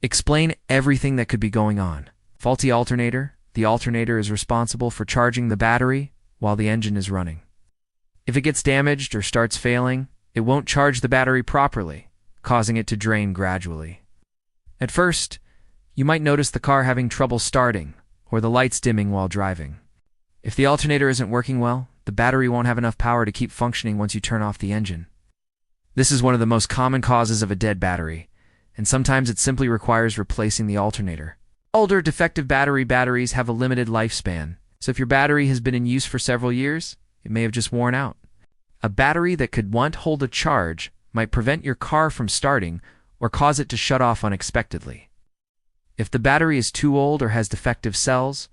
Explain everything that could be going on. Faulty alternator. The alternator is responsible for charging the battery while the engine is running. If it gets damaged or starts failing, it won't charge the battery properly, causing it to drain gradually. At first, you might notice the car having trouble starting or the lights dimming while driving. If the alternator isn't working well, the battery won't have enough power to keep functioning once you turn off the engine. This is one of the most common causes of a dead battery, and sometimes it simply requires replacing the alternator. Older defective batteries have a limited lifespan, so if your battery has been in use for several years, it may have just worn out. A battery that could once hold a charge might prevent your car from starting or cause it to shut off unexpectedly. If the battery is too old or has defective cells,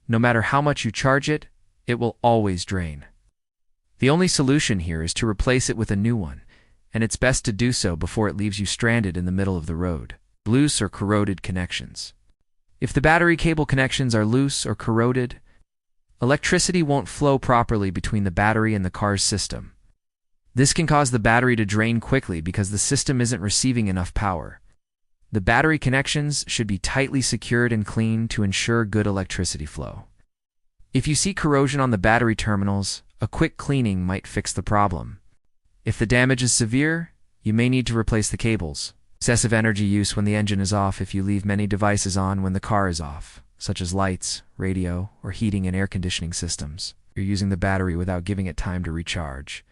no matter how much you charge it, it will always drain. The only solution here is to replace it with a new one, and it's best to do so before it leaves you stranded in the middle of the road. Loose or corroded connections. If the battery cable connections are loose or corroded, electricity won't flow properly between the battery and the car's system. This can cause the battery to drain quickly because the system isn't receiving enough power. The battery connections should be tightly secured and cleaned to ensure good electricity flow. If you see corrosion on the battery terminals, a quick cleaning might fix the problem. If the damage is severe, you may need to replace the cables. Excessive energy use when the engine is off. If you leave many devices on when the car is off, such as lights, radio, or heating and air conditioning systems, you're using the battery without giving it time to recharge.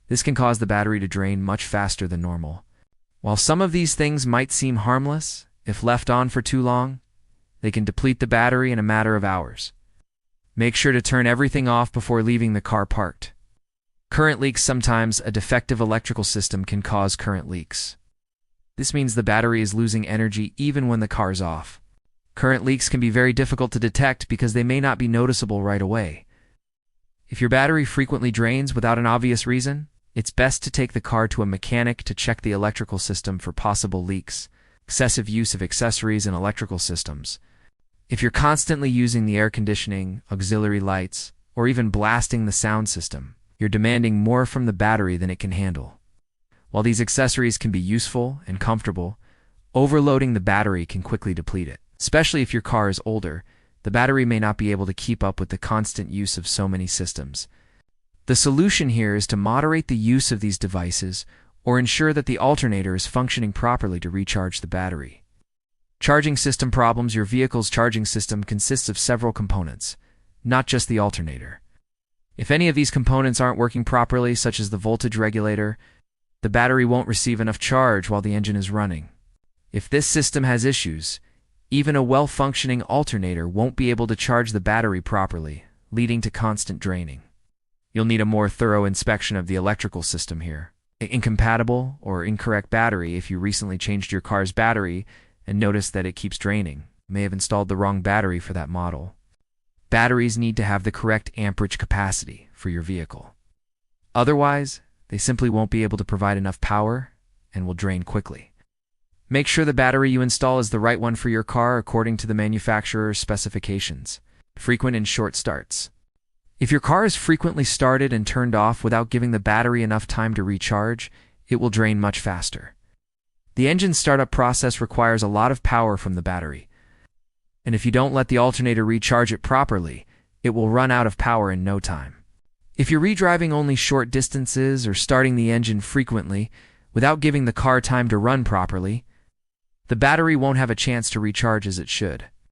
This can cause the battery to drain much faster than normal. While some of these things might seem harmless, if left on for too long, they can deplete the battery in a matter of hours. Make sure to turn everything off before leaving the car parked. Current leaks. Sometimes a defective electrical system can cause current leaks. This means the battery is losing energy even when the car is off. Current leaks can be very difficult to detect because they may not be noticeable right away. If your battery frequently drains without an obvious reason, it's best to take the car to a mechanic to check the electrical system for possible leaks. Excessive use of accessories and electrical systems. If you're constantly using the air conditioning, auxiliary lights, or even blasting the sound system, you're demanding more from the battery than it can handle. While these accessories can be useful and comfortable, overloading the battery can quickly deplete it. Especially if your car is older, the battery may not be able to keep up with the constant use of so many systems. The solution here is to moderate the use of these devices or ensure that the alternator is functioning properly to recharge the battery. Charging system problems. Your vehicle's charging system consists of several components, not just the alternator. If any of these components aren't working properly, such as the voltage regulator, the battery won't receive enough charge while the engine is running. If this system has issues, even a well-functioning alternator won't be able to charge the battery properly, leading to constant draining. You'll need a more thorough inspection of the electrical system here. An incompatible or incorrect battery. If you recently changed your car's battery and noticed that it keeps draining, you may have installed the wrong battery for that model. Batteries need to have the correct amperage capacity for your vehicle. Otherwise, they simply won't be able to provide enough power and will drain quickly. Make sure the battery you install is the right one for your car according to the manufacturer's specifications. Frequent and short starts. If your car is frequently started and turned off without giving the battery enough time to recharge, it will drain much faster. The engine startup process requires a lot of power from the battery, and if you don't let the alternator recharge it properly, it will run out of power in no time. If you're redriving only short distances or starting the engine frequently without giving the car time to run properly, the battery won't have a chance to recharge as it should.